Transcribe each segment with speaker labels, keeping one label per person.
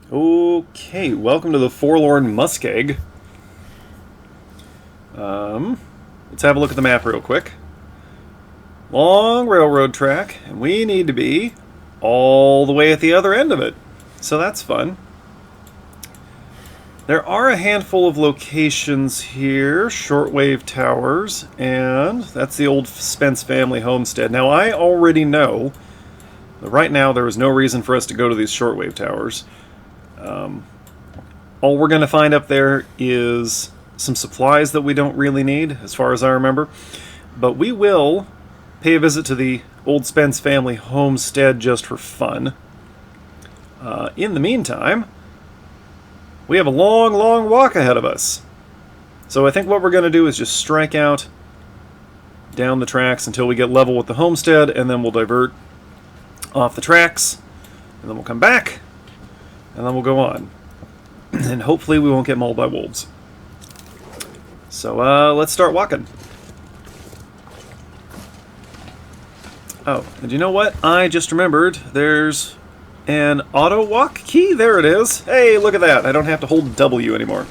Speaker 1: Okay, welcome to the Forlorn Muskeg. Let's have a look at the map real quick. Long railroad track, and we need to be all the way at the other end of it. So that's fun. There are a handful of locations here, shortwave towers, and that's the old Spence family homestead. Now I already know that right now there is no reason for us to go to these shortwave towers. All we're going to find up there is some supplies that we don't really need, as far as I remember. But we will pay a visit to the old Spence family homestead just for fun. In the meantime, we have a long, long walk ahead of us. So I think what we're going to do is just strike out down the tracks until we get level with the homestead, and then we'll divert off the tracks, and then we'll come back, and then we'll go on. And hopefully we won't get mauled by wolves. So let's start walking. Oh, and you know what? I just remembered there's an auto walk key. There it is. Hey, look at that. I don't have to hold W anymore.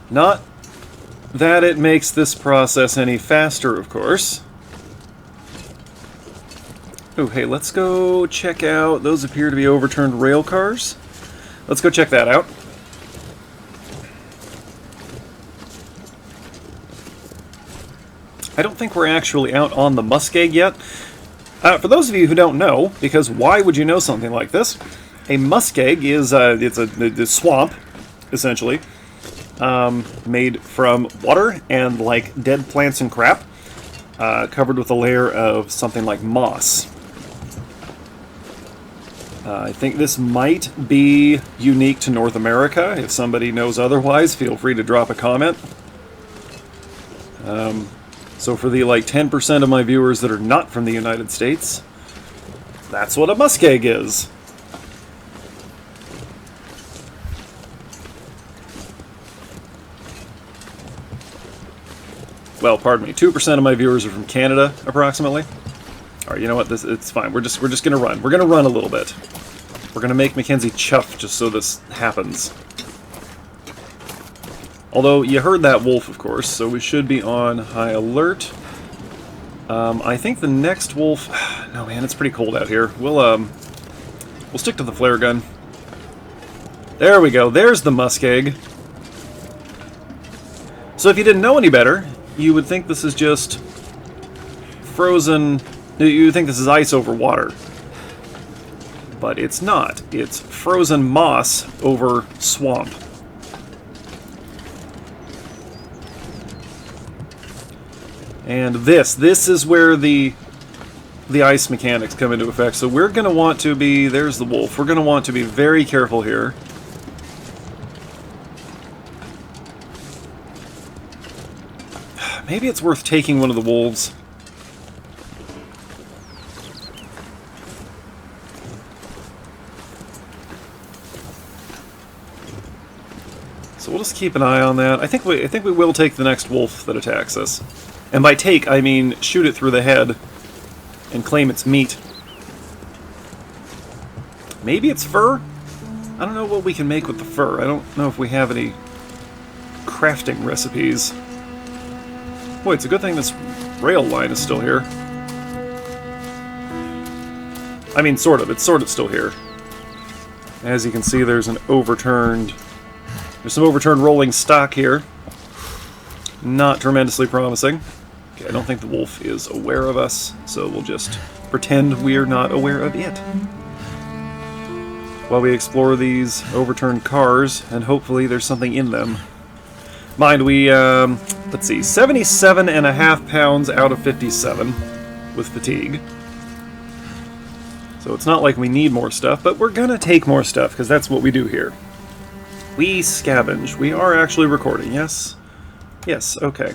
Speaker 1: Not that it makes this process any faster, of course. Oh, hey, let's go check out... Those appear to be overturned rail cars. Let's go check that out. I don't think we're actually out on the Muskeg yet. For those of you who don't know, because why would you know something like this? A muskeg is it's a swamp, essentially, made from water and like dead plants and crap, covered with a layer of something like moss. I think this might be unique to North America. If somebody knows otherwise, feel free to drop a comment. So for the like 10% of my viewers that are not from the United States, that's what a muskeg is. Well, pardon me. 2% of my viewers are from Canada, approximately. All right, you know what? It's fine. We're just gonna run. We're gonna run a little bit. We're gonna make Mackenzie chuff just so this happens. Although you heard that wolf, of course, so we should be on high alert. I think the next wolf. No, man, it's pretty cold out here. We'll stick to the flare gun. There we go. There's the muskeg. So if you didn't know any better, you would think this is just frozen. You would think this is ice over water. But it's not. It's frozen moss over swamp. And this is where the ice mechanics come into effect. So we're going to want to be... There's the wolf. We're going to want to be very careful here. Maybe it's worth taking one of the wolves. So we'll just keep an eye on that. I think we will take the next wolf that attacks us. And by take, I mean shoot it through the head and claim its meat. Maybe it's fur? I don't know what we can make with the fur. I don't know if we have any crafting recipes. Boy, it's a good thing this rail line is still here. I mean, sort of. It's sort of still here. As you can see, there's some overturned rolling stock here. Not tremendously promising. Okay, I don't think the wolf is aware of us, so we'll just pretend we're not aware of it. While we explore these overturned cars, and hopefully there's something in them. Mind, we, let's see, 77.5 pounds out of 57 with fatigue. So it's not like we need more stuff, but we're gonna take more stuff, because that's what we do here. We scavenge. We are actually recording, yes? Yes, okay.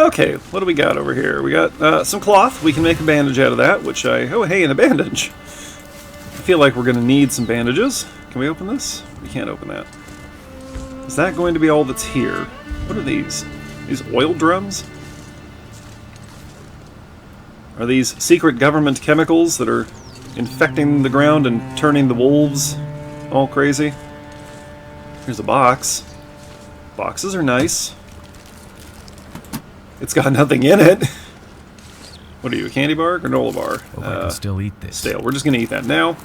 Speaker 1: Okay, what do we got over here? We got some cloth. We can make a bandage out of that, which oh, hey, and a bandage. I feel like we're going to need some bandages. Can we open this? We can't open that. Is that going to be all that's here? What are these? These oil drums? Are these secret government chemicals that are infecting the ground and turning the wolves all crazy? Here's a box. Boxes are nice. It's got nothing in it. What are you, a candy bar or granola bar?
Speaker 2: Hope I can still eat this.
Speaker 1: Stale. We're just going to eat that now.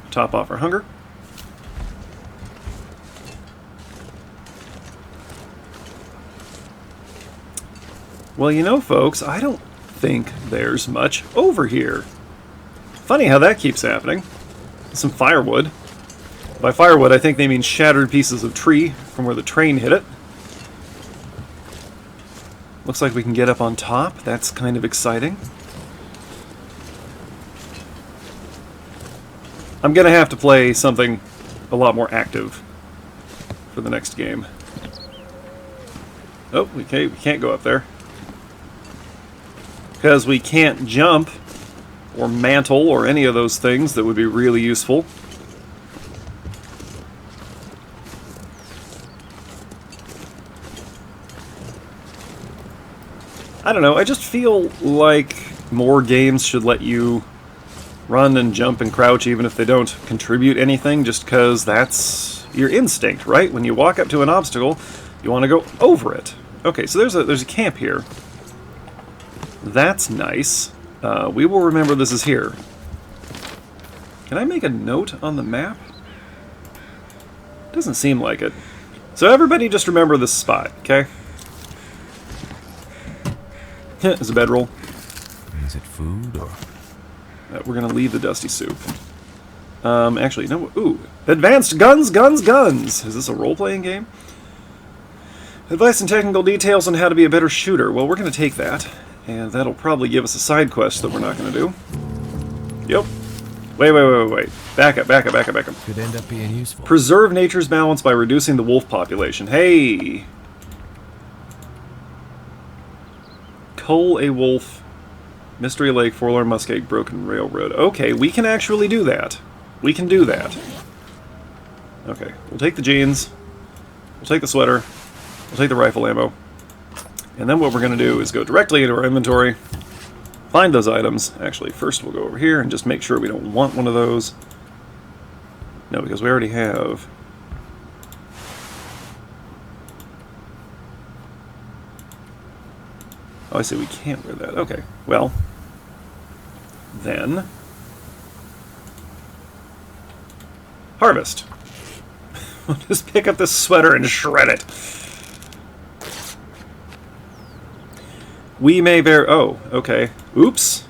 Speaker 1: Top off our hunger. Well, you know, folks, I don't think there's much over here. Funny how that keeps happening. Some firewood. By firewood, I think they mean shattered pieces of tree from where the train hit it. Looks like we can get up on top. That's kind of exciting. I'm going to have to play something a lot more active for the next game. Oh, we can't go up there. Because we can't jump or mantle or any of those things that would be really useful. I don't know, I just feel like more games should let you run and jump and crouch even if they don't contribute anything, just because that's your instinct, right? When you walk up to an obstacle, you want to go over it. Okay, so there's a camp here. That's nice. We will remember this is here. Can I make a note on the map? Doesn't seem like it. So everybody just remember this spot, okay? There's a bedroll.
Speaker 2: Is it food or?
Speaker 1: We're gonna leave the dusty soup. Actually, no. Ooh, advanced guns, guns, guns. Is this a role-playing game? Advice and technical details on how to be a better shooter. Well, we're gonna take that, and that'll probably give us a side quest that we're not gonna do. Yep. Wait. Back up.
Speaker 2: Could end up being useful.
Speaker 1: Preserve nature's balance by reducing the wolf population. Hey. Cull a wolf. Mystery Lake, Forlorn Muskeg, Broken Railroad. Okay, we can actually do that. We can do that. Okay, we'll take the jeans. We'll take the sweater. We'll take the rifle ammo. And then what we're going to do is go directly into our inventory. Find those items. Actually, first we'll go over here and just make sure we don't want one of those. No, because we already have... Oh, I see, we can't wear that. Okay, well, then... Harvest. We'll just pick up this sweater and shred it. We may bear... Oh, okay. Oops.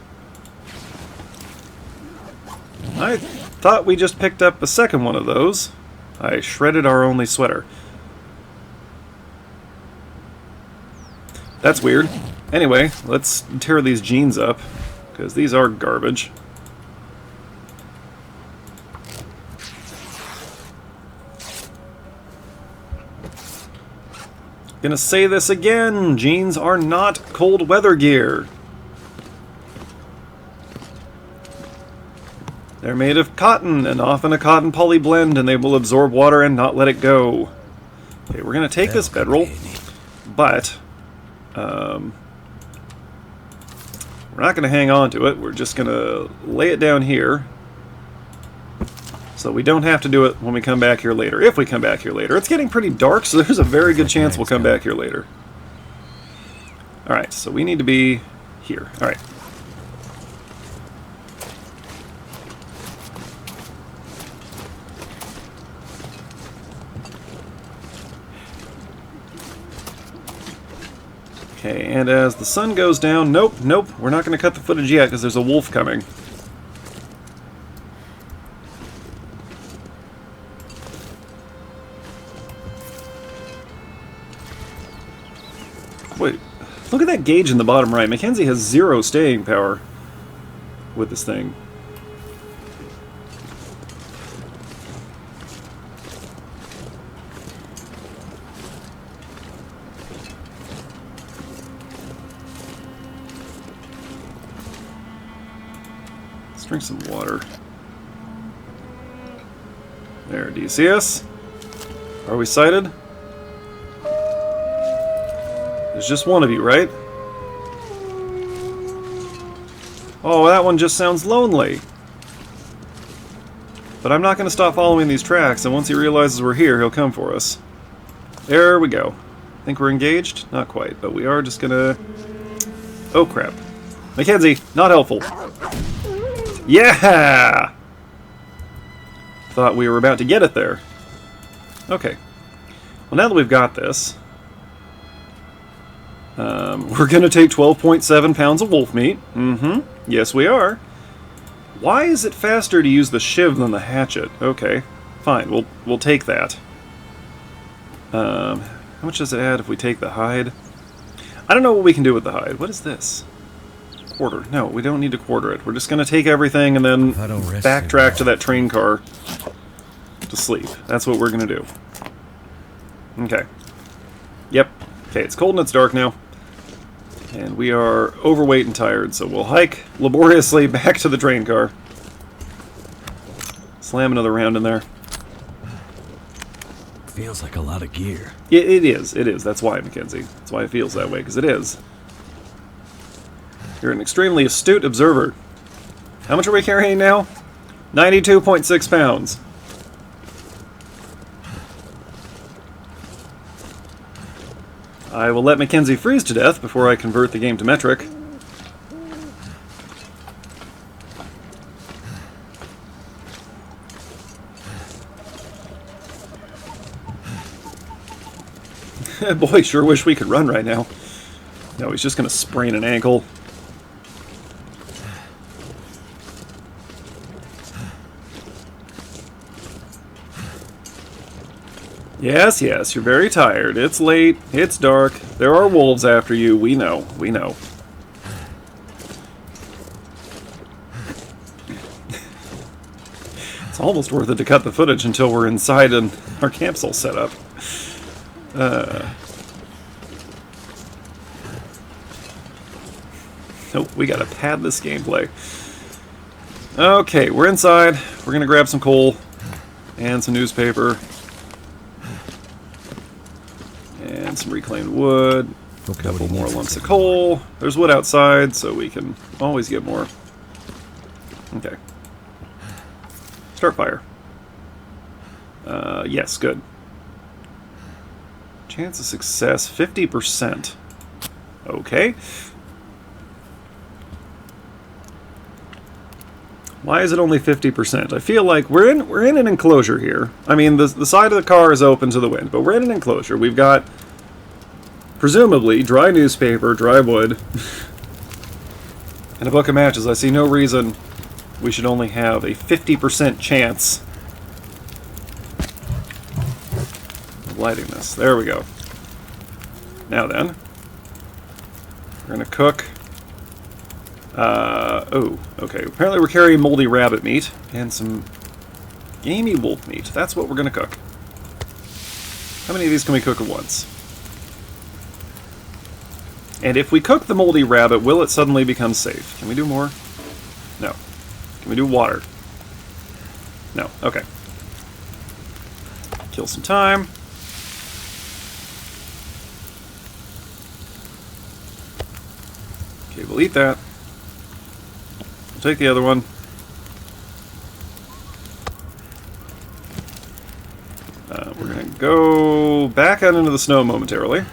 Speaker 1: I thought we just picked up a second one of those. I shredded our only sweater. That's weird. Anyway, let's tear these jeans up, because these are garbage. Gonna say this again, jeans are not cold weather gear. They're made of cotton, and often a cotton poly blend, and they will absorb water and not let it go. Okay, we're gonna take this bedroll, but we're not gonna hang on to it. We're just gonna lay it down here, so we don't have to do it when we come back here later. If we come back here later. It's getting pretty dark, so there's a very good chance we'll come back here later. Alright, so we need to be here. Alright. Okay, and as the sun goes down... Nope, we're not going to cut the footage yet because there's a wolf coming. Wait, look at that gauge in the bottom right. Mackenzie has 0 staying power with this thing. drink some water. There, do you see us? Are we sighted? There's just one of you, right? Oh, that one just sounds lonely. But I'm not going to stop following these tracks, and once he realizes we're here, he'll come for us. There we go. Think we're engaged? Not quite, but we are just gonna... Oh, crap. Mackenzie, not helpful. Yeah! Thought we were about to get it there. Okay. Well, now that we've got this, we're gonna take 12.7 pounds of wolf meat. Mm-hmm. Yes, we are. Why is it faster to use the shiv than the hatchet? Okay, fine. We'll take that. How much does it add if we take the hide? I don't know what we can do with the hide. What is this? Quarter. No, we don't need to quarter it. We're just going to take everything and then backtrack to that train car to sleep. That's what we're going to do. Okay. Yep. Okay, it's cold and it's dark now. And we are overweight and tired, so we'll hike laboriously back to the train car. Slam another round in there.
Speaker 2: Feels like a lot of gear.
Speaker 1: It is. It is. That's why, Mackenzie. That's why it feels that way, because it is. You're an extremely astute observer. How much are we carrying now? 92.6 pounds. I will let Mackenzie freeze to death before I convert the game to metric. Boy, sure wish we could run right now. No, he's just going to sprain an ankle. Yes, yes, you're very tired. It's late. It's dark. There are wolves after you. We know. We know. It's almost worth it to cut the footage until we're inside and our camp's all set up. Nope, we gotta pad this gameplay. Okay, we're inside. We're gonna grab some coal and some newspaper and some reclaimed wood. A couple more lumps of coal. There's wood outside, so we can always get more. Okay. Start fire. Yes, good. Chance of success, 50%. Okay. Why is it only 50%? I feel like we're in an enclosure here. I mean, the side of the car is open to the wind, but we're in an enclosure. We've got, presumably, dry newspaper, dry wood, and a book of matches. I see no reason we should only have a 50% chance of lighting this. There we go. Now then, we're going to cook. Oh, okay. Apparently we're carrying moldy rabbit meat and some gamey wolf meat. That's what we're going to cook. How many of these can we cook at once? And if we cook the moldy rabbit, will it suddenly become safe? Can we do more? No. Can we do water? No. Okay. Kill some time. Okay, we'll eat that. Take the other one. We're going to go back out into the snow momentarily.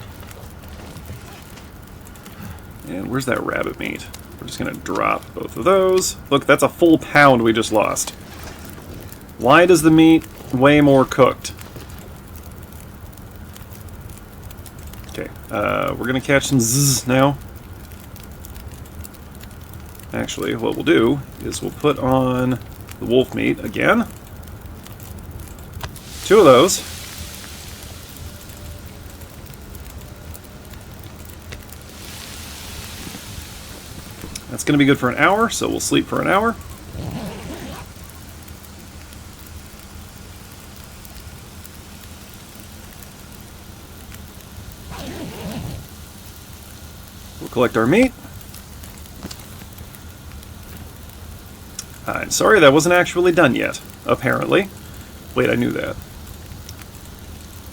Speaker 1: And where's that rabbit meat? We're just going to drop both of those. Look, that's a full pound we just lost. Why does the meat weigh more cooked? Okay, we're going to catch some zzz now. Actually, what we'll do is we'll put on the wolf meat again. 2 of those. That's going to be good for an hour, so we'll sleep for an hour. We'll collect our meat. I'm sorry, that wasn't actually done yet, apparently. Wait, I knew that.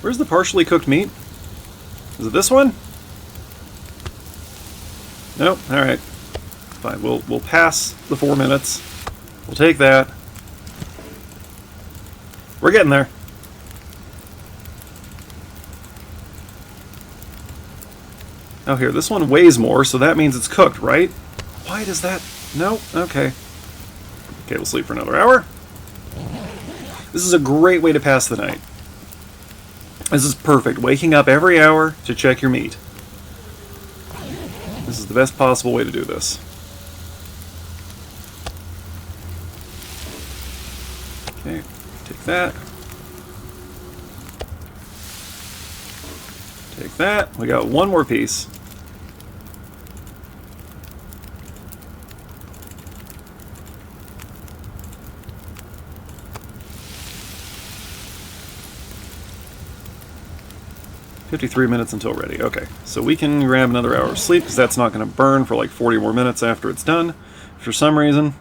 Speaker 1: Where's the partially cooked meat? Is it this one? Nope, alright. Fine, we'll pass the 4 minutes. We'll take that. We're getting there. Oh, here, this one weighs more, so that means it's cooked, right? Why does that... Nope, okay. Okay, we'll sleep for another hour. This is a great way to pass the night. This is perfect. Waking up every hour to check your meat. This is the best possible way to do this. Okay, take that. Take that. We got one more piece. "53 minutes until ready." Okay, so we can grab another hour of sleep because that's not going to burn for like 40 more minutes after it's done. For some reason.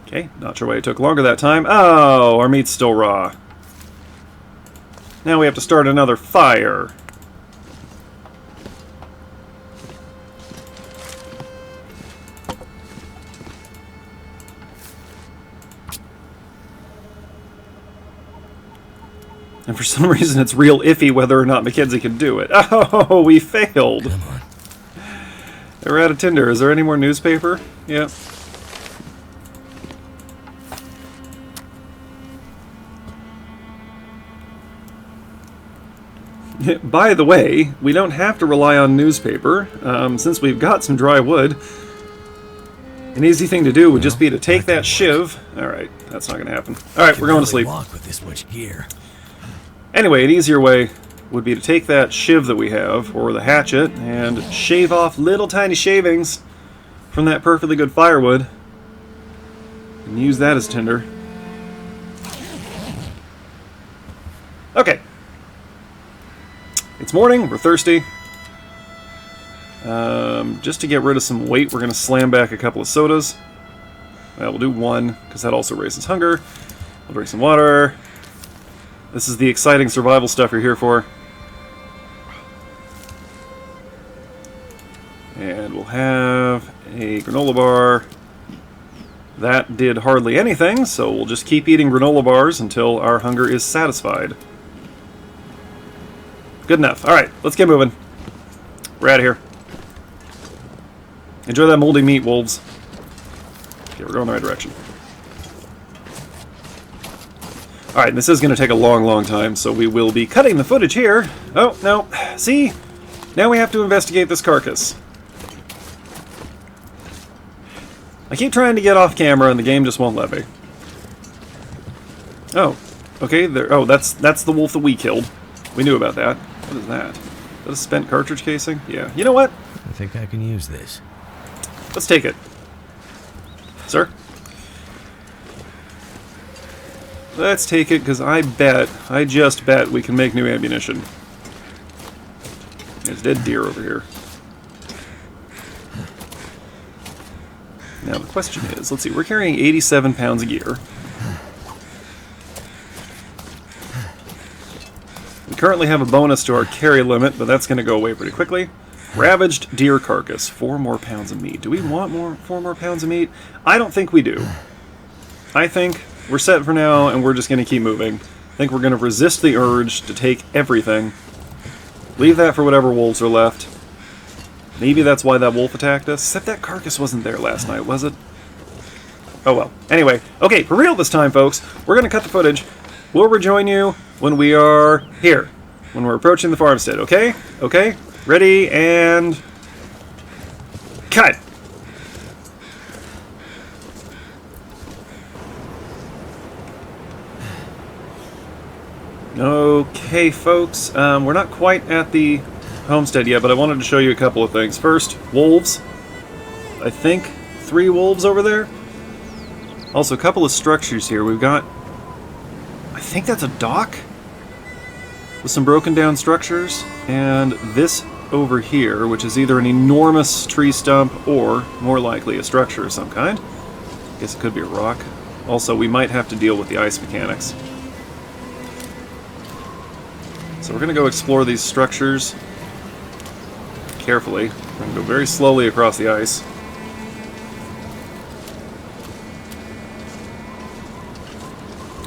Speaker 1: Okay, not sure why it took longer that time. Oh, our meat's still raw. Now we have to start another fire. And for some reason it's real iffy whether or not Mackenzie can do it. Oh, we failed.
Speaker 2: Come on.
Speaker 1: We're out of tinder. Is there any more newspaper? Yeah. By the way, we don't have to rely on newspaper, since we've got some dry wood. An easy thing to do would just be to take that shiv. Alright, that's not going to happen. Alright, we're going to sleep.
Speaker 2: Walk with this much gear.
Speaker 1: Anyway, an easier way would be to take that shiv that we have, or the hatchet, and shave off little tiny shavings from that perfectly good firewood, and use that as tinder. Okay. It's morning, we're thirsty. Just to get rid of some weight, we're going to slam back a couple of sodas. We'll do one, because that also raises hunger. We'll drink some water. This is the exciting survival stuff you're here for. And we'll have a granola bar. That did hardly anything, so we'll just keep eating granola bars until our hunger is satisfied. Good enough. Alright, let's get moving. We're out of here. Enjoy that moldy meat, wolves. Okay, we're going the right direction. Alright, this is going to take a long, long time, so we will be cutting the footage here. Oh, no. See? Now we have to investigate this carcass. I keep trying to get off camera and the game just won't let me. Oh. Okay, there. Oh, that's the wolf that we killed. We knew about that. What is that? Is that a spent cartridge casing? Yeah. You know what?
Speaker 2: I think I can use this.
Speaker 1: Let's take it. Sir? Let's take it, because I just bet we can make new ammunition. There's a dead deer over here. Now the question is, let's see, we're carrying 87 pounds of gear. We currently have a bonus to our carry limit, but that's going to go away pretty quickly. Ravaged deer carcass, 4 more pounds of meat. Do we want 4 more pounds of meat? I don't think we do. I think we're set for now, and we're just going to keep moving. I think we're going to resist the urge to take everything. Leave that for whatever wolves are left. Maybe that's why that wolf attacked us. Except that carcass wasn't there last night, was it? Oh well. Anyway, okay, for real this time, folks. We're going to cut the footage. We'll rejoin you when we are here. When we're approaching the farmstead, okay? Okay? Ready, and... cut! Okay, folks, we're not quite at the homestead yet, but I wanted to show you a couple of things. First, wolves. I think 3 wolves over there. Also, a couple of structures here. We've got... I think that's a dock with some broken down structures, and this over here, which is either an enormous tree stump or, more likely, a structure of some kind. I guess it could be a rock. Also, we might have to deal with the ice mechanics. So we're going to go explore these structures carefully. We're going to go very slowly across the ice.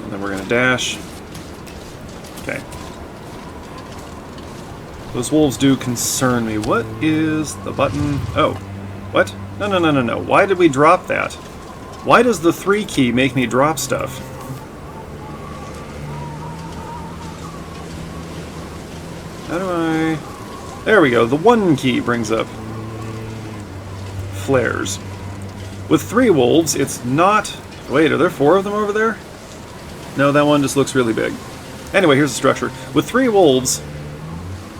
Speaker 1: And then we're going to dash. Okay. Those wolves do concern me. What is the button? Oh. What? No, no, no, no, no. Why did we drop that? Why does the 3 key make me drop stuff? How do I... There we go. The 1 key brings up flares. With 3 wolves, it's not... Wait, are there 4 of them over there? No, that one just looks really big. Anyway, here's the structure. With 3 wolves,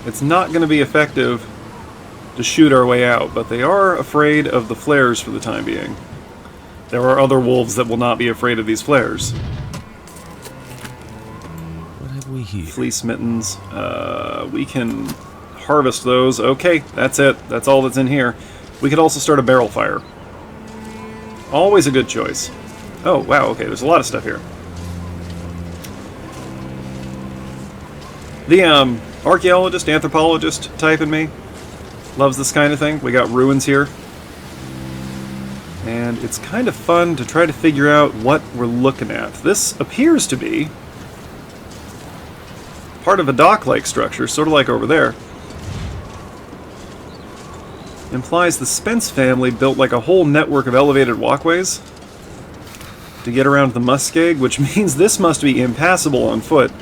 Speaker 1: it's not going to be effective to shoot our way out, but they are afraid of the flares for the time being. There are other wolves that will not be afraid of these flares.
Speaker 2: What have we here?
Speaker 1: Fleece mittens. We can harvest those. Okay, that's it. That's all that's in here. We could also start a barrel fire. Always a good choice. Oh, wow, okay, there's a lot of stuff here. The archaeologist, anthropologist type in me loves this kind of thing. We got ruins here. And it's kind of fun to try to figure out what we're looking at. This appears to be part of a dock-like structure, sort of like over there. Implies the Spence family built like a whole network of elevated walkways to get around the muskeg, which means this must be impassable on foot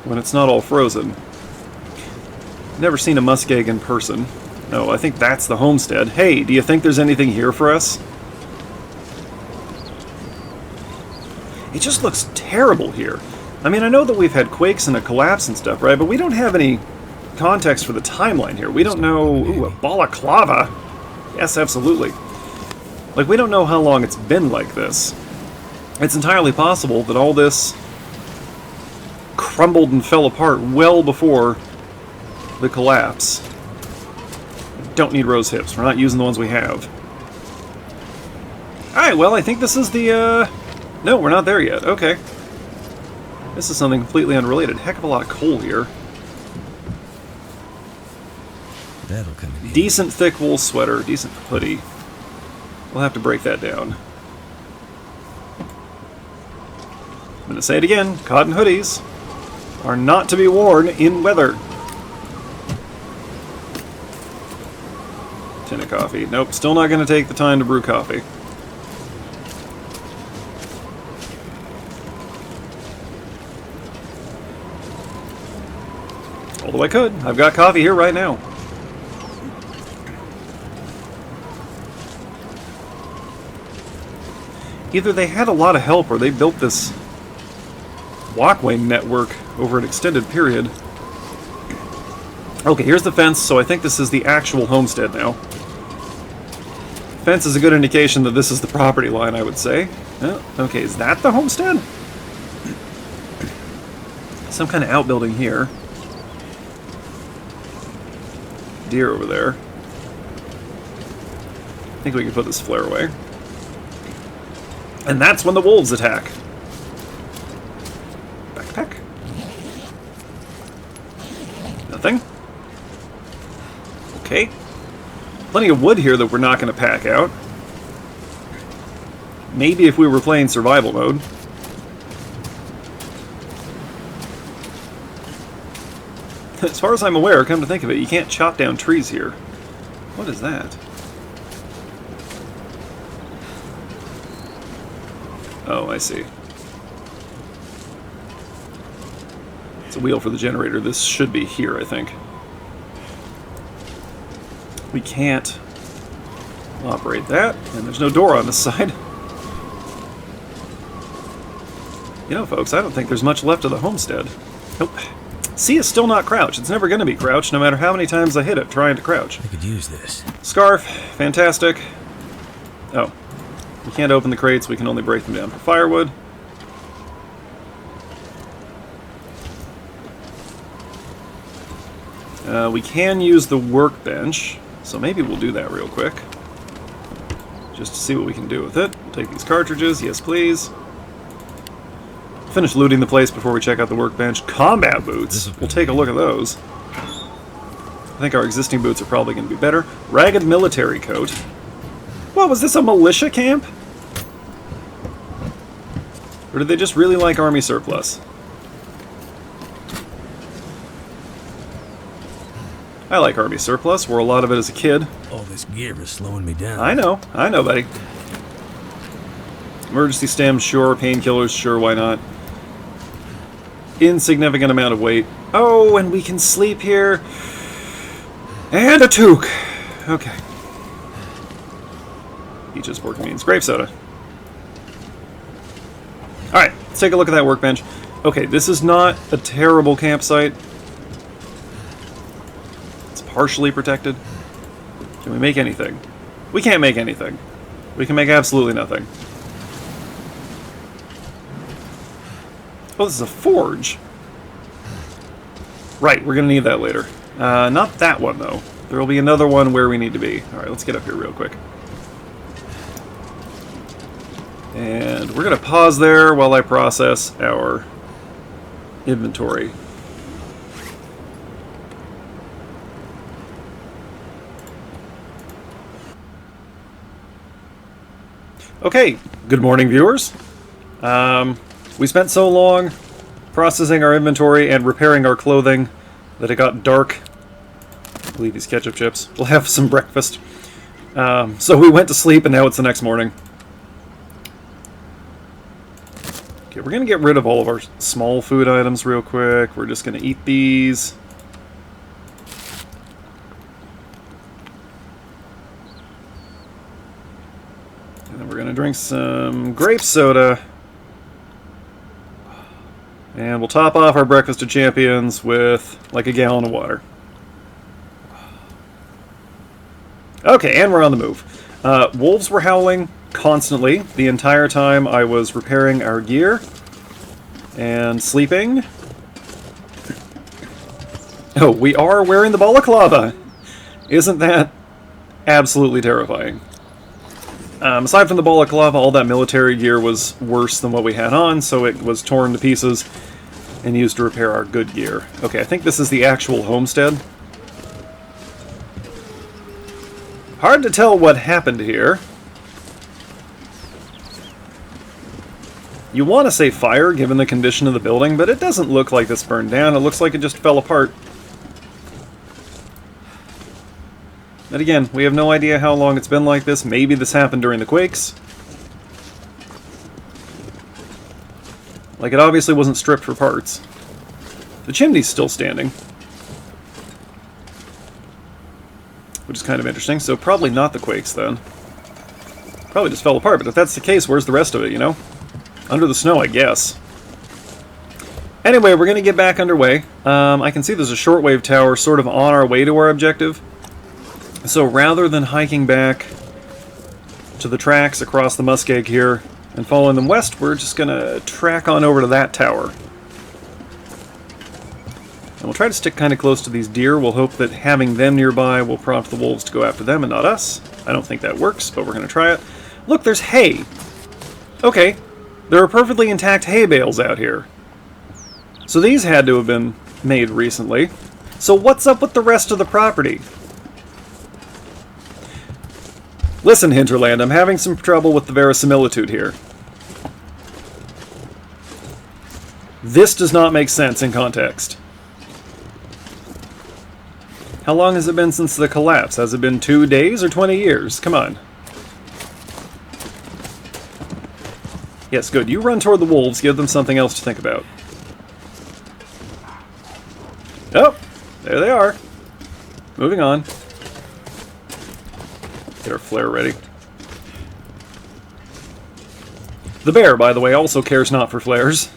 Speaker 1: when it's not all frozen. Never seen a muskeg in person. Oh, I think that's the homestead. Hey, do you think there's anything here for us? It just looks terrible here. I mean, I know that we've had quakes and a collapse and stuff, right? But we don't have any context for the timeline here. We don't know... Ooh, a balaclava! Yes, absolutely. Like, we don't know how long it's been like this. It's entirely possible that all this crumbled and fell apart well before the collapse. Don't need rose hips. We're not using the ones we have. Alright, well, I think this is the, No, we're not there yet. Okay. This is something completely unrelated. Heck of a lot of coal here.
Speaker 2: That'll come in.
Speaker 1: Decent thick wool sweater. Decent hoodie. We'll have to break that down. I'm going to say it again. Cotton hoodies are not to be worn in weather. Tin of coffee. Nope, still not going to take the time to brew coffee. Although I could. I've got coffee here right now. Either they had a lot of help or they built this walkway network over an extended period. Okay, here's the fence, so I think this is the actual homestead now. Fence is a good indication that this is the property line, I would say. Oh, okay, is that the homestead? Some kind of outbuilding here. Deer over there. I think we can put this flare away. And that's when the wolves attack. Backpack. Nothing. Okay. Plenty of wood here that we're not going to pack out. Maybe if we were playing survival mode. As far as I'm aware, come to think of it, you can't chop down trees here. What is that? Oh, I see. It's a wheel for the generator. This should be here, I think. We can't operate that, and there's no door on this side. You know, folks, I don't think there's much left of the homestead. Nope. C is still not crouched. It's never going to be crouched, no matter how many times I hit it trying to crouch.
Speaker 2: I could use this.
Speaker 1: Scarf. Fantastic. Oh. We can't open the crates. We can only break them down for firewood. We can use the workbench, so maybe we'll do that real quick. Just to see what we can do with it. Take these cartridges, yes please. Finish looting the place before we check out the workbench. Combat boots! We'll take a look at those. I think our existing boots are probably going to be better. Ragged military coat. What, was this a militia camp? Or did they just really like army surplus? I like army surplus, wore a lot of it as a kid.
Speaker 2: All this gear is slowing me down.
Speaker 1: I know, buddy. Emergency stems, sure. Painkillers, sure, why not? Insignificant amount of weight. Oh, and we can sleep here. And a toque. Okay. Peaches, pork and beans, grape soda. Alright, let's take a look at that workbench. Okay, this is not a terrible campsite. It's partially protected. Can we make anything? We can't make anything. We can make absolutely nothing. Oh, this is a forge. Right, we're going to need that later. Not that one, though. There will be another one where we need to be. Alright, let's get up here real quick. And we're going to pause there while I process our inventory. Okay, good morning, viewers. We spent so long processing our inventory and repairing our clothing that it got dark. I'll leave these ketchup chips. We'll have some breakfast. So we went to sleep and now it's the next morning. Okay, we're going to get rid of all of our small food items real quick. We're just going to eat these. And then we're going to drink some grape soda. And we'll top off our breakfast of champions with like a gallon of water. Okay, and we're on the move. Wolves were howling constantly the entire time I was repairing our gear and sleeping. Oh, we are wearing the balaclava! Isn't that absolutely terrifying? Aside from the balaclava, all that military gear was worse than what we had on, so it was torn to pieces and used to repair our good gear. Okay, I think this is the actual homestead. Hard to tell what happened here. You want to say fire, given the condition of the building, but it doesn't look like this burned down. It looks like it just fell apart. But again, we have no idea how long it's been like this. Maybe this happened during the quakes. Like, it obviously wasn't stripped for parts. The chimney's still standing. Which is kind of interesting. So probably not the quakes, then. Probably just fell apart, but if that's the case, where's the rest of it, you know? Under the snow, I guess. Anyway, we're going to get back underway. I can see there's a shortwave tower sort of on our way to our objective. So rather than hiking back to the tracks across the muskeg here and following them west, we're just going to track on over to that tower. And we'll try to stick kind of close to these deer. We'll hope that having them nearby will prompt the wolves to go after them and not us. I don't think that works, but we're going to try it. Look, there's hay! Okay, there are perfectly intact hay bales out here. So these had to have been made recently. So what's up with the rest of the property? Listen, Hinterland, I'm having some trouble with the verisimilitude here. This does not make sense in context. How long has it been since the collapse? Has it been 2 days or 20 years? Come on. Yes, good. You run toward the wolves, give them something else to think about. Oh, there they are. Moving on. Get our flare ready. The bear, by the way, also cares not for flares.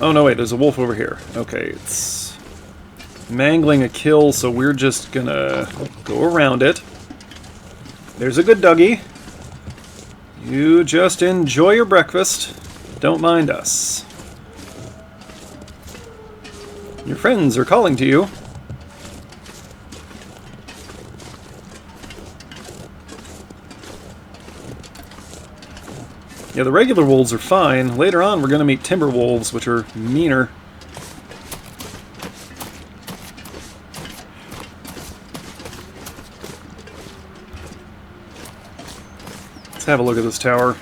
Speaker 1: Oh no, wait, there's a wolf over here. Okay, it's mangling a kill, so we're just gonna go around it. There's a good doggy. You just enjoy your breakfast. Don't mind us. Your friends are calling to you. Yeah, the regular wolves are fine. Later on, we're going to meet timber wolves, which are meaner. Let's have a look at this tower.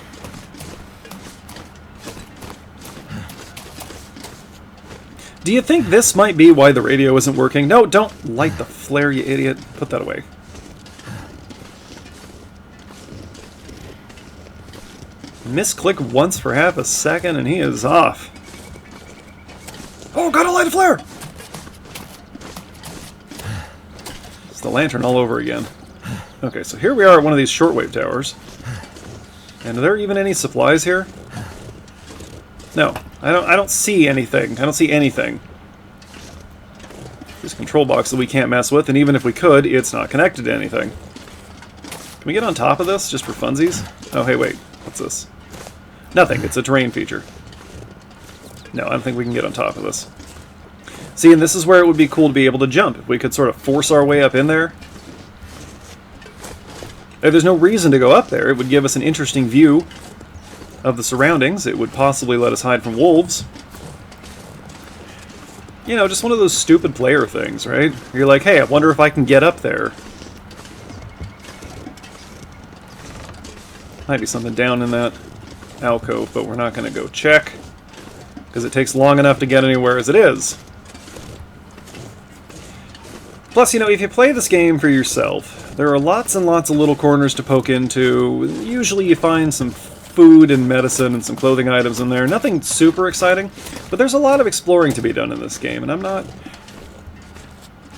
Speaker 1: Do you think this might be why the radio isn't working? No, don't light the flare, you idiot. Put that away. Misclick once for half a second and he is off. Oh, gotta light a flare! It's the lantern all over again. Okay, so here we are at one of these shortwave towers. And are there even any supplies here? No, I don't see anything. I don't see anything. There's a control box that we can't mess with, and even if we could, it's not connected to anything. Can we get on top of this, just for funsies? Oh, hey, wait. What's this? Nothing. It's a terrain feature. No, I don't think we can get on top of this. See, and this is where it would be cool to be able to jump. If we could sort of force our way up in there. If there's no reason to go up there, it would give us an interesting view of the surroundings. It would possibly let us hide from wolves. You know, just one of those stupid player things, right? You're like, hey, I wonder if I can get up there. Might be something down in that alcove, but we're not going to go check, because it takes long enough to get anywhere as it is. Plus, you know, if you play this game for yourself, there are lots and lots of little corners to poke into. Usually you find some food and medicine and some clothing items in there. Nothing super exciting, but there's a lot of exploring to be done in this game, and I'm not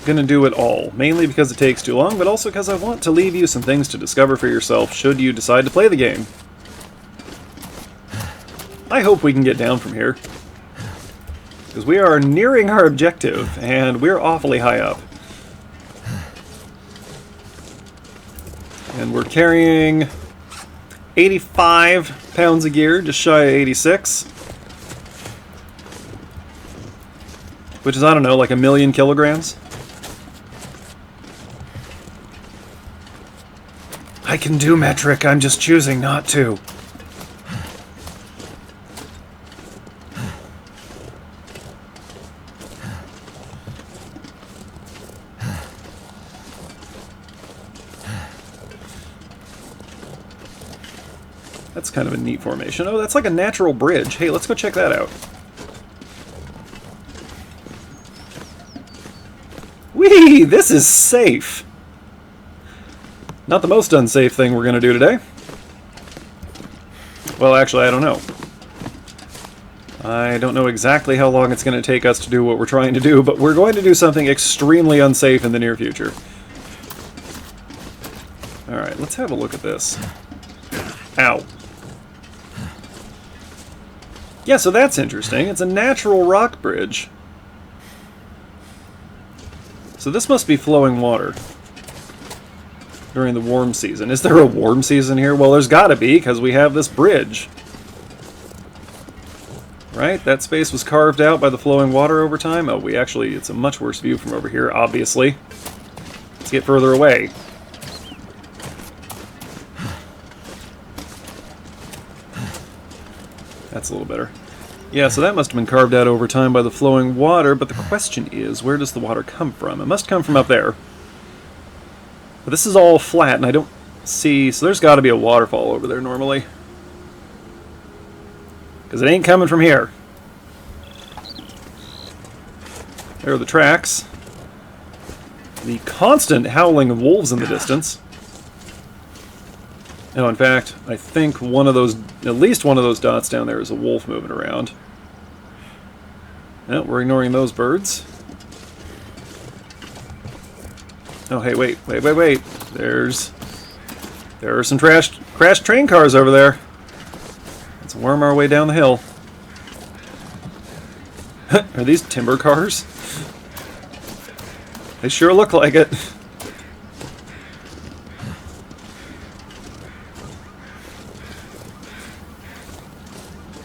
Speaker 1: going to do it all. Mainly because it takes too long, but also because I want to leave you some things to discover for yourself should you decide to play the game. I hope we can get down from here, because we are nearing our objective, and we're awfully high up. And we're carrying 85 pounds of gear, just shy of 86. Which is, I don't know, like 1,000,000 kilograms. I can do metric, I'm just choosing not to. That's kind of a neat formation. Oh, that's like a natural bridge. Hey, let's go check that out. Whee! This is safe! Not the most unsafe thing we're going to do today. Well, actually, I don't know. I don't know exactly how long it's going to take us to do what we're trying to do, but we're going to do something extremely unsafe in the near future. Alright, let's have a look at this. Ow. Yeah, so that's interesting. It's a natural rock bridge. So this must be flowing water during the warm season. Is there a warm season here? Well, there's got to be, because we have this bridge. Right? That space was carved out by the flowing water over time. Oh, it's a much worse view from over here, obviously. Let's get further away. That's a little better. Yeah, so that must have been carved out over time by the flowing water, but the question is, where does the water come from? It must come from up there. But this is all flat, and I don't see... So there's got to be a waterfall over there normally. Because it ain't coming from here. There are the tracks. The constant howling of wolves in the distance. Oh, in fact, I think one of those, at least one of those dots down there is a wolf moving around. No, we're ignoring those birds. Oh, hey, wait. There are some crashed train cars over there. Let's worm our way down the hill. Are these timber cars? They sure look like it.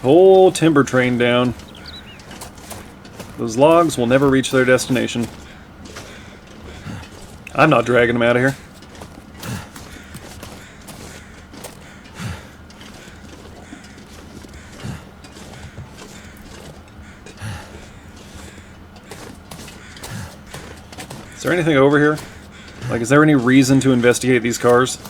Speaker 1: Whole timber train down. Those logs will never reach their destination. I'm not dragging them out of here. Is there anything over here? Like, is there any reason to investigate these cars?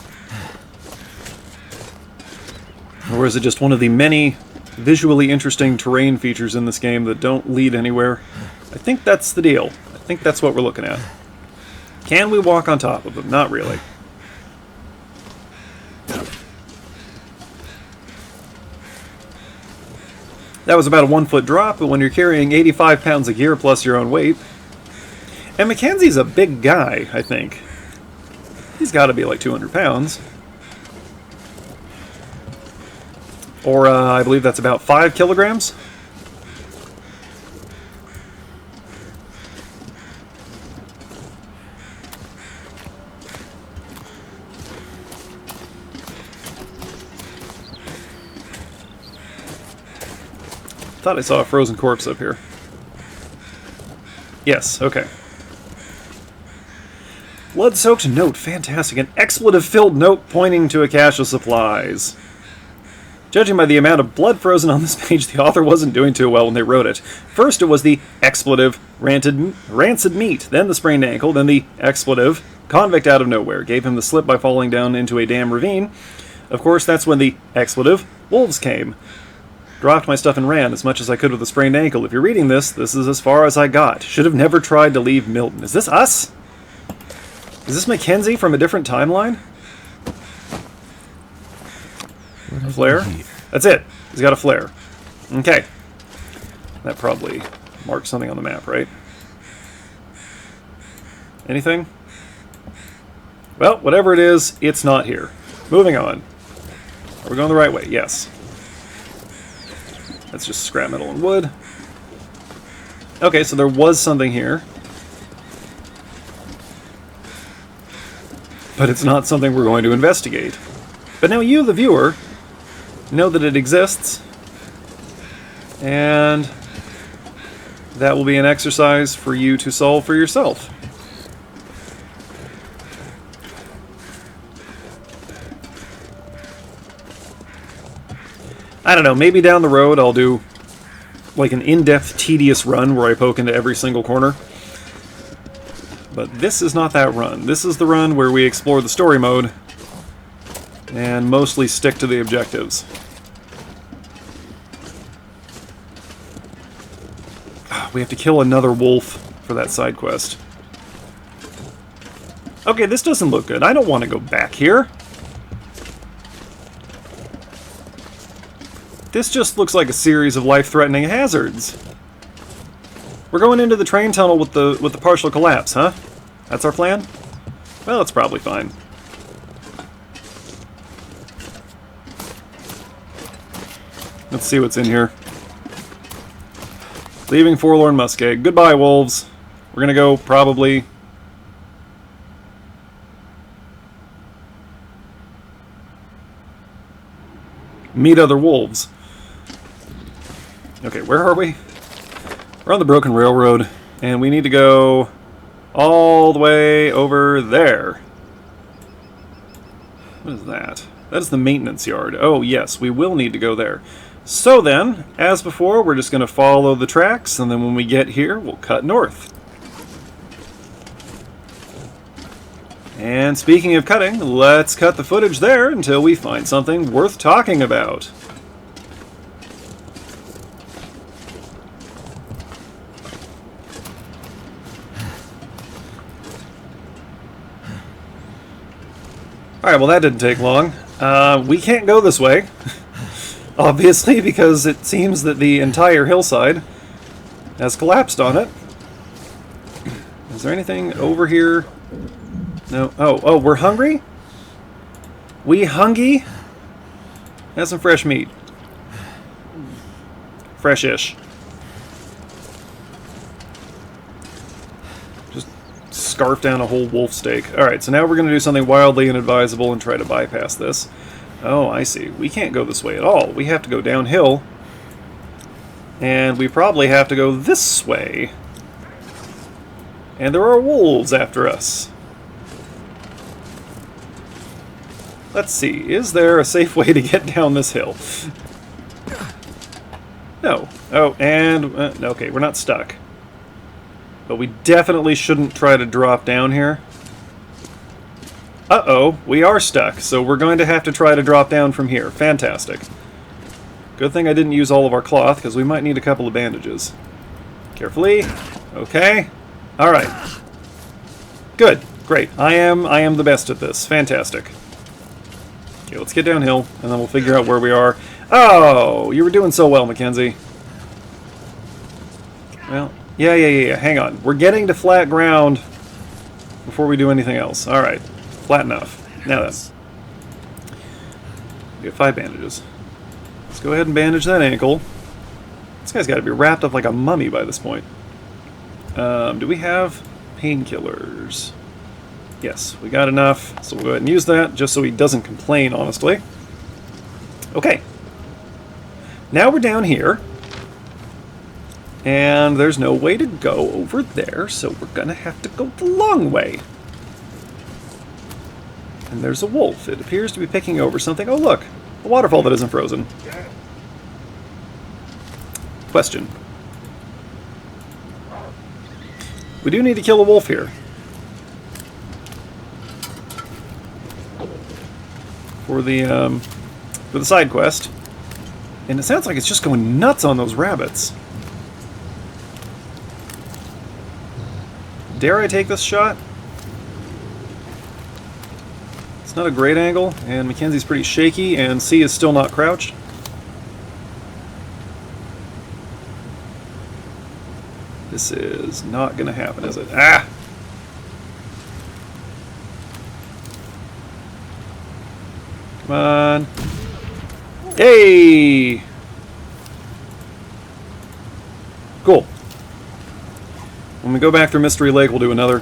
Speaker 1: Or is it just one of the many visually interesting terrain features in this game that don't lead anywhere? I think that's the deal. I think that's what we're looking at. Can we walk on top of them? Not really. That was about a 1 foot drop, but when you're carrying 85 pounds of gear plus your own weight... And Mackenzie's a big guy, I think. He's got to be like 200 pounds. Or, I believe that's about 5 kilograms. Thought I saw a frozen corpse up here. Yes, okay. Blood-soaked note, fantastic. An expletive-filled note pointing to a cache of supplies. Judging by the amount of blood frozen on this page, the author wasn't doing too well when they wrote it. First it was the expletive, rancid meat, then the sprained ankle, then the expletive, convict out of nowhere, gave him the slip by falling down into a damn ravine. Of course, that's when the expletive, wolves came. Dropped my stuff and ran as much as I could with a sprained ankle. If you're reading this, this is as far as I got. Should have never tried to leave Milton. Is this us? Is this Mackenzie from a different timeline? A flare? That's it. He's got a flare. Okay. That probably marks something on the map, right? Anything? Well, whatever it is, it's not here. Moving on. Are we going the right way? Yes. That's just scrap metal and wood. Okay, so there was something here. But it's not something we're going to investigate. But now you, the viewer, know that it exists. And that will be an exercise for you to solve for yourself. I don't know, maybe down the road I'll do like an in-depth, tedious run where I poke into every single corner. But this is not that run. This is the run where we explore the story mode and mostly stick to the objectives. We have to kill another wolf for that side quest. Okay, this doesn't look good. I don't want to go back here. This just looks like a series of life-threatening hazards. We're going into the train tunnel with the partial collapse, huh? That's our plan? Well, it's probably fine. Let's see what's in here. Leaving Forlorn Muskeg. Goodbye, wolves. We're gonna go, probably... meet other wolves. Okay, where are we? We're on the Broken Railroad, and we need to go all the way over there. What is that? That is the maintenance yard. Oh, yes, we will need to go there. So then, as before, we're just going to follow the tracks, and then when we get here, we'll cut north. And speaking of cutting, let's cut the footage there until we find something worth talking about. Alright, well that didn't take long. We can't go this way. Obviously, because it seems that the entire hillside has collapsed on it. Is there anything over here? No. Oh, we're hungry? We hungry? Have some fresh meat. Fresh-ish. Just scarf down a whole wolf steak. Alright, so now we're going to do something wildly inadvisable and try to bypass this. Oh, I see. We can't go this way at all. We have to go downhill And we probably have to go this way. And there are wolves after us. Let's see, is there a safe way to get down this hill? No. Oh, and... okay, we're not stuck. But we definitely shouldn't try to drop down here. Uh-oh, we are stuck, so we're going to have to try to drop down from here. Fantastic. Good thing I didn't use all of our cloth, because we might need a couple of bandages. Carefully. Okay. Alright. Good. Great. I am the best at this. Fantastic. Okay, let's get downhill, and then we'll figure out where we are. Oh, you were doing so well, Mackenzie. Well, yeah. Hang on. We're getting to flat ground before we do anything else. Alright. Flat enough. Now then. We get 5 bandages. Let's go ahead and bandage that ankle. This guy's got to be wrapped up like a mummy by this point. Do we have painkillers? Yes, we got enough, so we'll go ahead and use that, just so he doesn't complain, honestly. Okay. Now we're down here. And there's no way to go over there, so we're gonna have to go the long way. And there's a wolf. It appears to be picking over something. Oh, look! A waterfall that isn't frozen. Question. We do need to kill a wolf here. For the side quest. And it sounds like it's just going nuts on those rabbits. Dare I take this shot? It's not a great angle, and Mackenzie's pretty shaky, and C is still not crouched. This is not going to happen, is it? Ah! Come on. Hey! Cool. When we go back through Mystery Lake, we'll do another.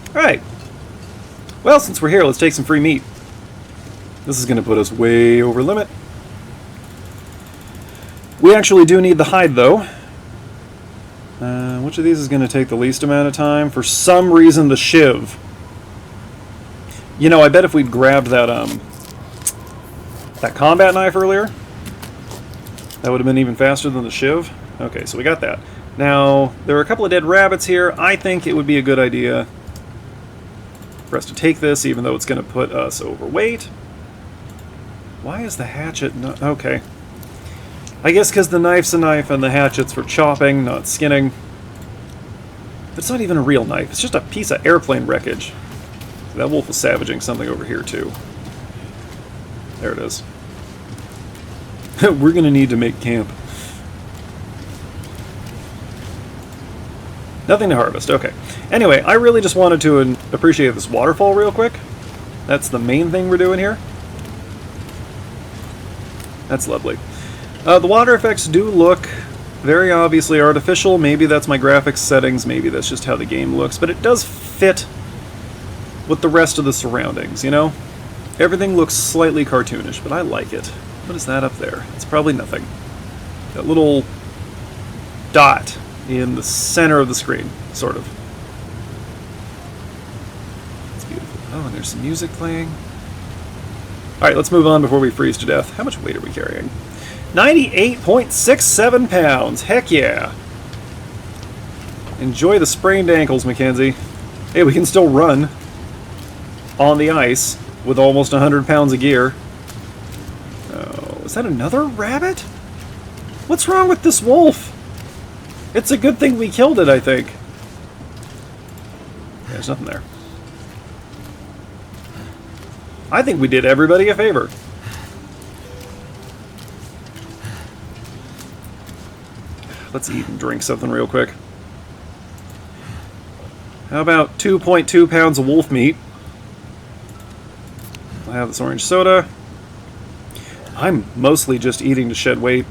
Speaker 1: Alright. Well, since we're here, let's take some free meat. This is going to put us way over limit. We actually do need the hide, though. Which of these is going to take the least amount of time? For some reason, the shiv. You know, I bet if we'd grabbed that combat knife earlier, that would have been even faster than the shiv. Okay, so we got that. Now, there are a couple of dead rabbits here. I think it would be a good idea for us to take this, even though it's going to put us overweight. Why is the hatchet not... Okay. I guess because the knife's a knife and the hatchet's for chopping, not skinning. But it's not even a real knife. It's just a piece of airplane wreckage. That wolf was savaging something over here, too. There it is. We're going to need to make camp. Nothing to harvest, okay. Anyway, I really just wanted to appreciate this waterfall real quick. That's the main thing we're doing here. That's lovely. The water effects do look very obviously artificial. Maybe that's my graphics settings, maybe that's just how the game looks, but it does fit with the rest of the surroundings, you know? Everything looks slightly cartoonish, but I like it. What is that up there? It's probably nothing. That little dot in the center of the screen, sort of. It's beautiful. Oh, and there's some music playing. Alright, let's move on before we freeze to death. How much weight are we carrying? 98.67 pounds. Heck yeah. Enjoy the sprained ankles, Mackenzie. Hey, we can still run on the ice with almost 100 pounds of gear. Oh, is that another rabbit? What's wrong with this wolf? It's a good thing we killed it, I think. Yeah, there's nothing there. I think we did everybody a favor. Let's eat and drink something real quick. How about 2.2 pounds of wolf meat? I'll have this orange soda. I'm mostly just eating to shed weight.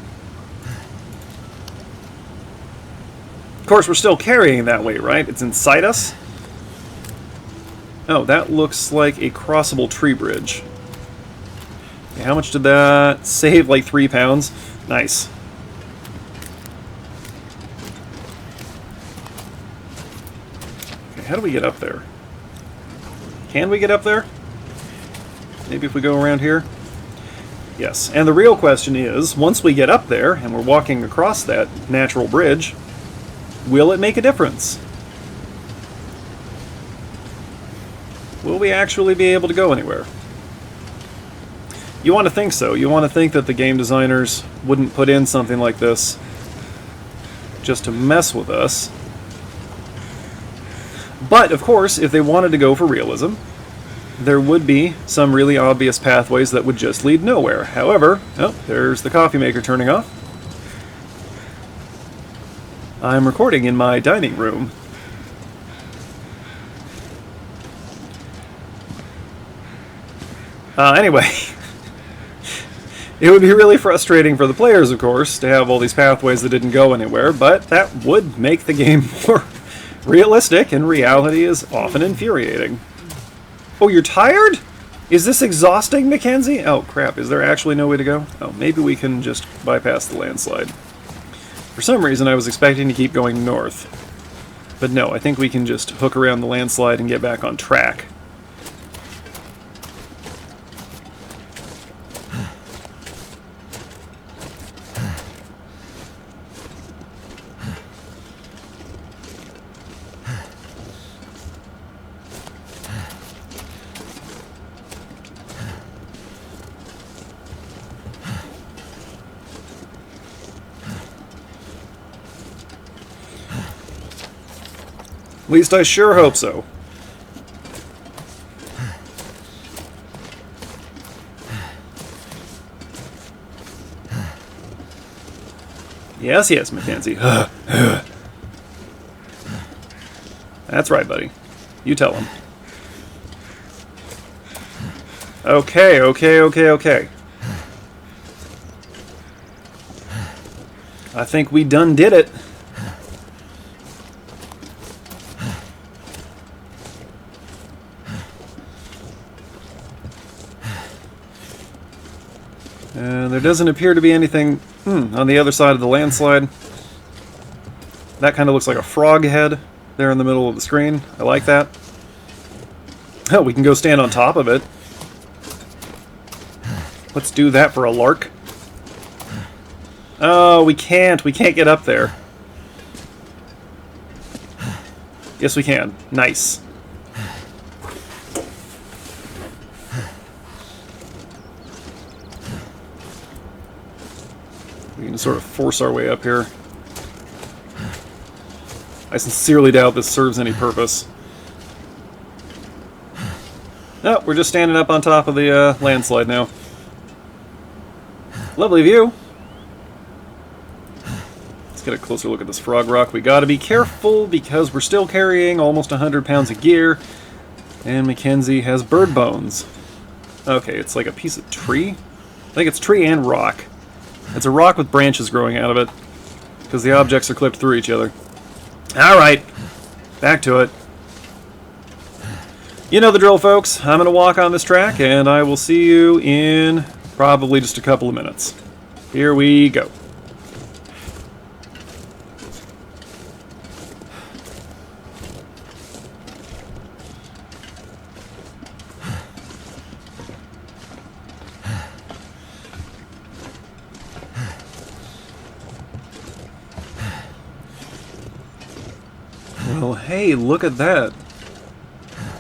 Speaker 1: Of course, we're still carrying that weight, right? It's inside us. Oh, that looks like a crossable tree bridge. Okay, how much did that save? Like 3 pounds? Nice. Okay, how do we get up there? Can we get up there? Maybe if we go around here? Yes, and the real question is, once we get up there and we're walking across that natural bridge, will it make a difference? Will we actually be able to go anywhere? You want to think so. You want to think that the game designers wouldn't put in something like this just to mess with us. But, of course, if they wanted to go for realism, there would be some really obvious pathways that would just lead nowhere. However, oh, there's the coffee maker turning off. I'm recording in my dining room. Anyway, it would be really frustrating for the players, of course, to have all these pathways that didn't go anywhere, but that would make the game more realistic, and reality is often infuriating. Oh, you're tired? Is this exhausting, Mackenzie? Oh, crap. Is there actually no way to go? Oh, maybe we can just bypass the landslide. For some reason, I was expecting to keep going north. But no, I think we can just hook around the landslide and get back on track. At least I sure hope so. Yes, yes, Mackenzie. That's right, buddy. You tell him. Okay, okay, okay, okay. I think we done did it. There doesn't appear to be anything on the other side of the landslide. That kind of looks like a frog head there in the middle of the screen. I like that. Oh, we can go stand on top of it. Let's do that for a lark. Oh, we can't. We can't get up there. Yes, we can. Nice. We can sort of force our way up here. I sincerely doubt this serves any purpose. No, we're just standing up on top of the landslide now. Lovely view. Let's get a closer look at this frog rock. We gotta be careful because we're still carrying almost 100 pounds of gear. And Mackenzie has bird bones. Okay, it's like a piece of tree. I think it's tree and rock. It's a rock with branches growing out of it, because the objects are clipped through each other. Alright, back to it. You know the drill, folks. I'm going to walk on this track, and I will see you in probably just a couple of minutes. Here we go. Well, hey, look at that.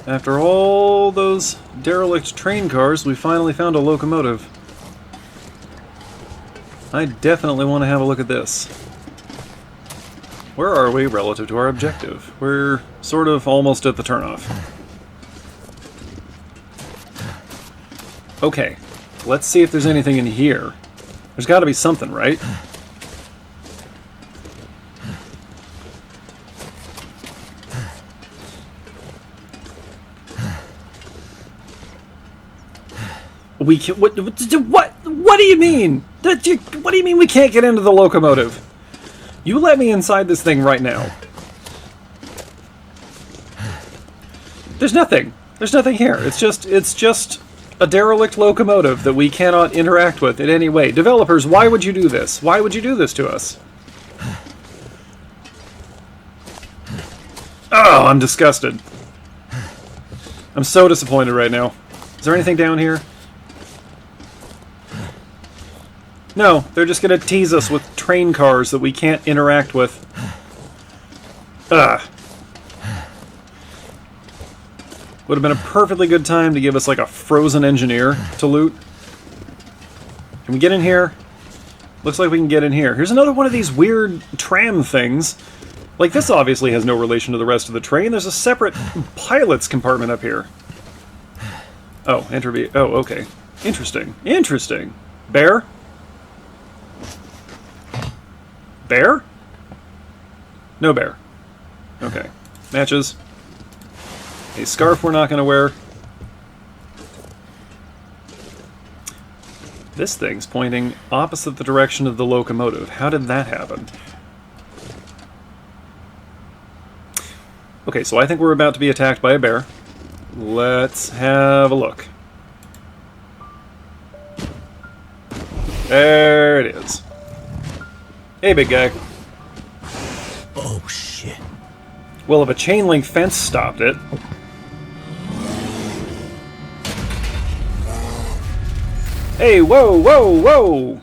Speaker 1: After all those derelict train cars, we finally found a locomotive. I definitely want to have a look at this. Where are we relative to our objective? We're sort of almost at the turnoff. Okay, let's see if there's anything in here. There's got to be something, right? We can, what do you mean? What do you mean we can't get into the locomotive? You let me inside this thing right now. There's nothing. There's nothing here. It's just a derelict locomotive that we cannot interact with in any way. Developers, why would you do this? Why would you do this to us? Oh, I'm disgusted. I'm so disappointed right now. Is there anything down here? No, they're just gonna tease us with train cars that we can't interact with. Ugh. Would have been a perfectly good time to give us like a frozen engineer to loot. Can we get in here? Looks like we can get in here. Here's another one of these weird tram things. Like, this obviously has no relation to the rest of the train. There's a separate pilot's compartment up here. Oh, enter. Oh, okay. Interesting. Interesting. Bear? Bear? No bear. Okay. Matches. A scarf we're not going to wear. This thing's pointing opposite the direction of the locomotive. How did that happen? Okay, so I think we're about to be attacked by a bear. Let's have a look. There it is. Hey, big guy.
Speaker 2: Oh, shit.
Speaker 1: Well, if a chain link fence stopped it... Hey, whoa, whoa, whoa!